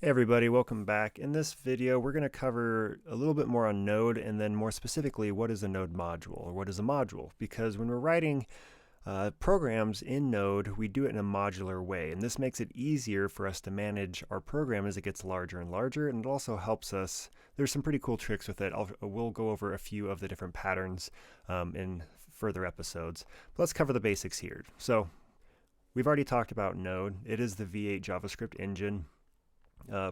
Hey everybody, welcome back. In this video, we're going to cover a little bit more on Node and then more specifically, what is a Node module or what is a module? Because when we're writing programs in Node, we do it in a modular way, and this makes it easier for us to manage our program as it gets larger and larger, and it also helps us. There's some pretty cool tricks with it. We'll go over a few of the different patterns in further episodes. But let's cover the basics here. So we've already talked about Node. It is the V8 JavaScript engine.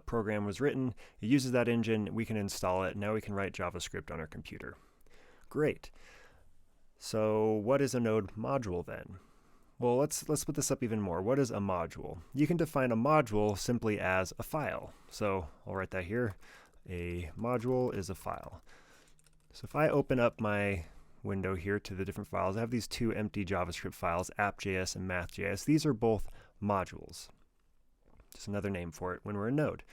Program was written, it uses that engine, we can install it, now we can write JavaScript on our computer. Great. So what is a Node module then? Well, let's split this up even more. What is a module? You can define a module simply as a file. So I'll write that here. A module is a file. So if I open up my window here to the different files, I have these two empty JavaScript files, app.js and math.js. These are both modules. Just another name for it when we're in Node.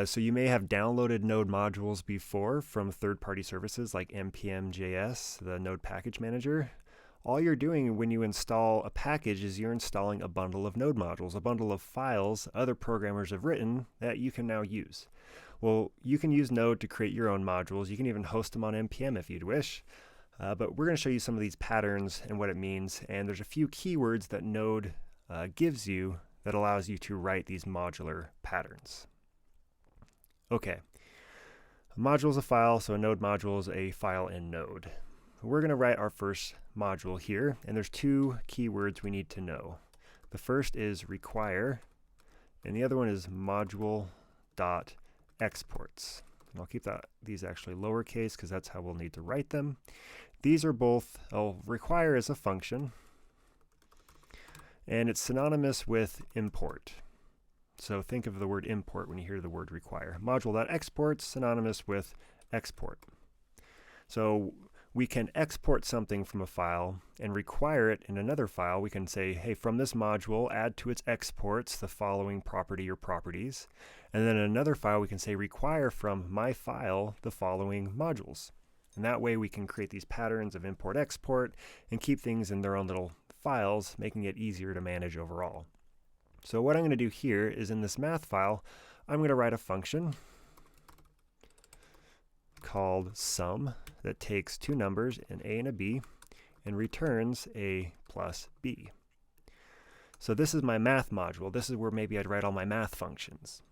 So you may have downloaded Node modules before from third-party services like npm.js, the Node package manager. All you're doing when you install a package is you're installing a bundle of Node modules, a bundle of files other programmers have written that you can now use. Well, you can use Node to create your own modules. You can even host them on npm if you'd wish. But we're going to show you some of these patterns and what it means. And there's a few keywords that Node gives you that allows you to write these modular patterns. Okay, a module is a file, so a Node module is a file in Node. We're going to write our first module here, and there's two keywords we need to know. The first is require, and the other one is module.exports. And I'll keep these actually lowercase because that's how we'll need to write them. These are both, require is a function, and it's synonymous with import. So think of the word import when you hear the word require. Module.export synonymous with export. So we can export something from a file and require it in another file. We can say, hey, from this module, add to its exports the following property or properties. And then in another file, we can say require from my file the following modules. And that way we can create these patterns of import-export and keep things in their own little files, making it easier to manage overall. So what I'm going to do here is in this math file, I'm going to write a function called sum that takes two numbers, an a and a b, and returns a plus b. So this is my math module. This is where maybe I'd write all my math functions.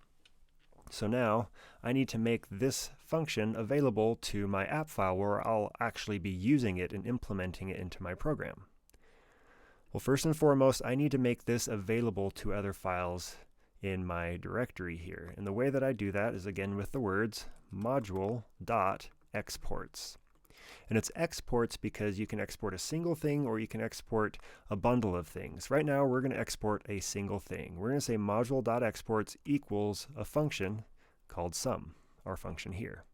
So now I need to make this function available to my app file where I'll actually be using it and implementing it into my program. Well, first and foremost, I need to make this available to other files in my directory here. And the way that I do that is again with the words module.exports. And it's exports because you can export a single thing or you can export a bundle of things. Right now, we're going to export a single thing. We're going to say module.exports equals a function called sum, our function here.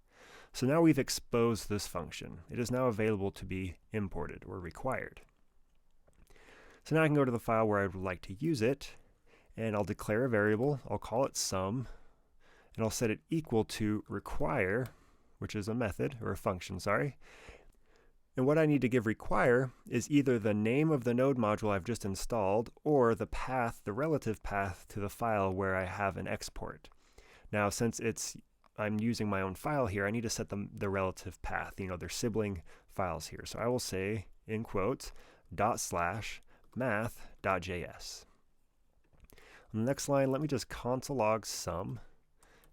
So now we've exposed this function. It is now available to be imported or required. So now I can go to the file where I would like to use it, and I'll declare a variable. I'll call it sum, and I'll set it equal to require, which is a method, or a function, sorry. And what I need to give require is either the name of the Node module I've just installed, or the path, the relative path to the file where I have an export. Now, since I'm using my own file here, I need to set the relative path. You know, they're sibling files here. So I will say, in quotes, /math.js. On the next line, let me just console log sum,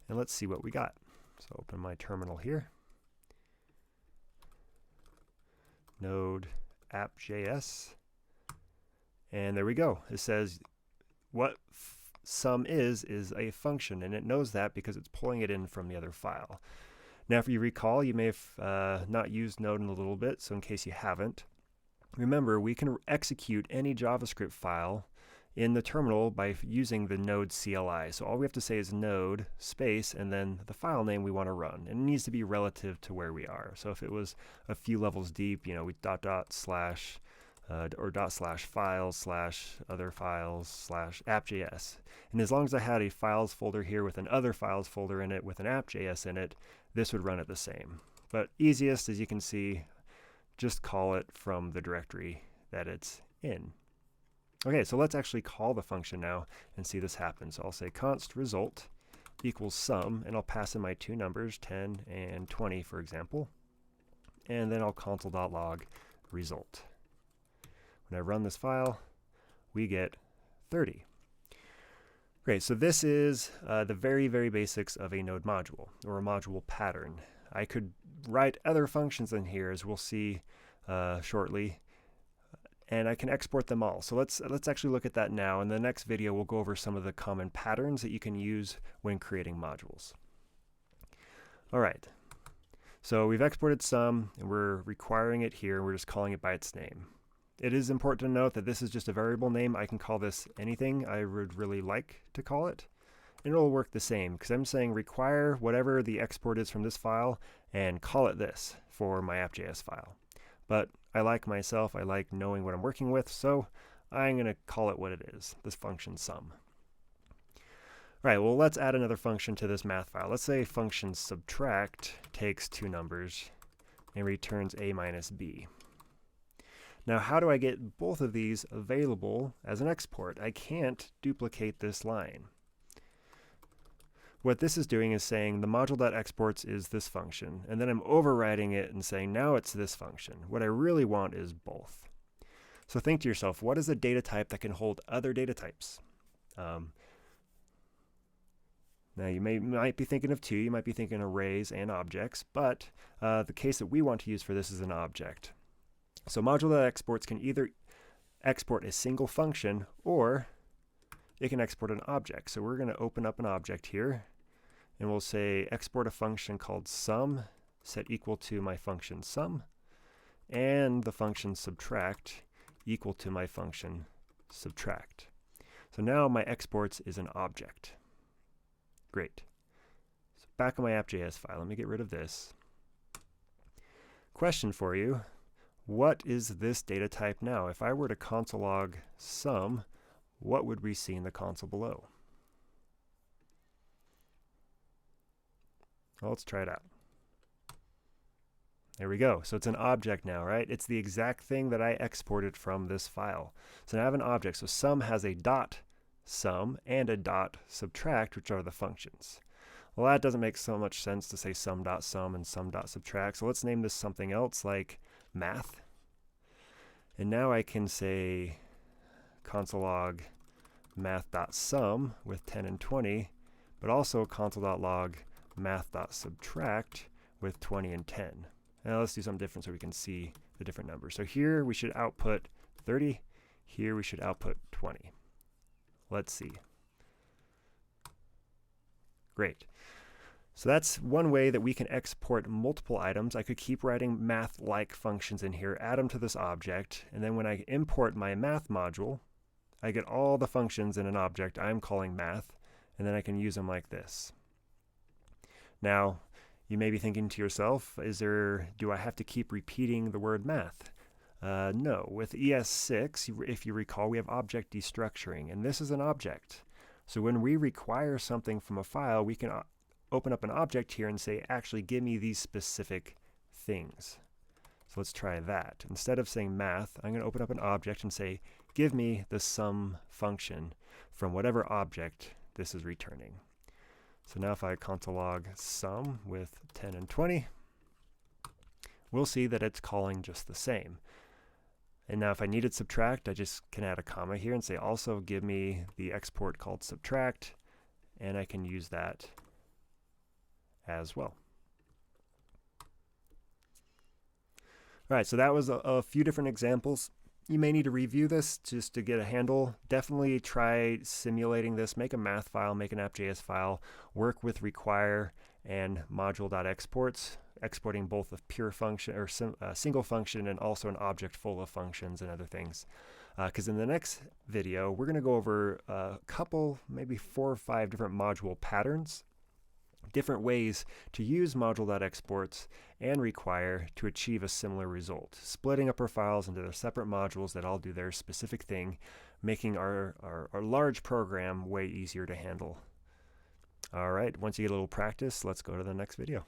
and let's see what we got. So open my terminal here. Node app.js, and there we go. It says what sum is a function, and it knows that because it's pulling it in from the other file. Now, if you recall, you may have not used Node in a little bit, so in case you haven't, remember, we can execute any JavaScript file in the terminal by using the Node CLI. So all we have to say is node space and then the file name we want to run. And it needs to be relative to where we are. So if it was a few levels deep, you know, we // or /files / other files / app.js. And as long as I had a files folder here with an other files folder in it with an app.js in it, this would run it the same. But easiest, as you can see, just call it from the directory that it's in. Okay, so let's actually call the function now and see this happen. So I'll say const result equals sum, and I'll pass in my two numbers, 10 and 20, for example. And then I'll console.log result. When I run this file, we get 30. Great, so this is the very, very basics of a node module, or a module pattern. I could write other functions in here, as we'll see shortly, and I can export them all. So let's actually look at that now. In the next video, we'll go over some of the common patterns that you can use when creating modules. All right, so we've exported sum, and we're requiring it here. We're just calling it by its name. It is important to note that this is just a variable name. I can call this anything I would really like to call it, and it'll work the same, because I'm saying require whatever the export is from this file and call it this for my app.js file. But I like myself, I like knowing what I'm working with, so I'm going to call it what it is, this function sum. All right, well, let's add another function to this math file. Let's say function subtract takes two numbers and returns a minus b. Now, how do I get both of these available as an export? I can't duplicate this line. What this is doing is saying the module.exports is this function, and then I'm overriding it and saying now it's this function. What I really want is both. So think to yourself, what is a data type that can hold other data types? Now you might be thinking of two, you might be thinking arrays and objects, but the case that we want to use for this is an object. So module.exports can either export a single function or it can export an object. So we're going to open up an object here, and we'll say export a function called sum, set equal to my function sum, and the function subtract equal to my function subtract. So now my exports is an object. Great. So back on my app.js file, let me get rid of this. Question for you. What is this data type now? If I were to console log sum, what would we see in the console below? Well, let's try it out. There we go. So it's an object now, right? It's the exact thing that I exported from this file. So now I have an object. So sum has a dot sum and a dot subtract, which are the functions. Well, that doesn't make so much sense to say sum.sum and sum.subtract. So let's name this something else like math. And now I can say console log math.sum with 10 and 20, but also console.log math.subtract with 20 and 10. Now let's do something different so we can see the different numbers. So here we should output 30. Here we should output 20. Let's see. Great. So that's one way that we can export multiple items. I could keep writing math-like functions in here, add them to this object, and then when I import my math module, I get all the functions in an object I'm calling math, and then I can use them like this. Now, you may be thinking to yourself, do I have to keep repeating the word math? No. With ES6, if you recall, we have object destructuring, and this is an object. So when we require something from a file, we can open up an object here and say, actually give me these specific things. So let's try that. Instead of saying math, I'm going to open up an object and say, give me the sum function from whatever object this is returning. So now if I console log sum with 10 and 20, we'll see that it's calling just the same. And now if I needed subtract, I just can add a comma here and say also give me the export called subtract, and I can use that as well. All right, so that was a few different examples. You may need to review this just to get a handle. Definitely try simulating this. Make a math file, make an app.js file, work with require and module.exports, exporting both a pure function or single function and also an object full of functions and other things. Because in the next video, we're going to go over a couple, maybe 4 or 5 different module patterns, different ways to use module.exports and require to achieve a similar result, splitting up our files into their separate modules that all do their specific thing, making our large program way easier to handle. All right, once you get a little practice, let's go to the next video.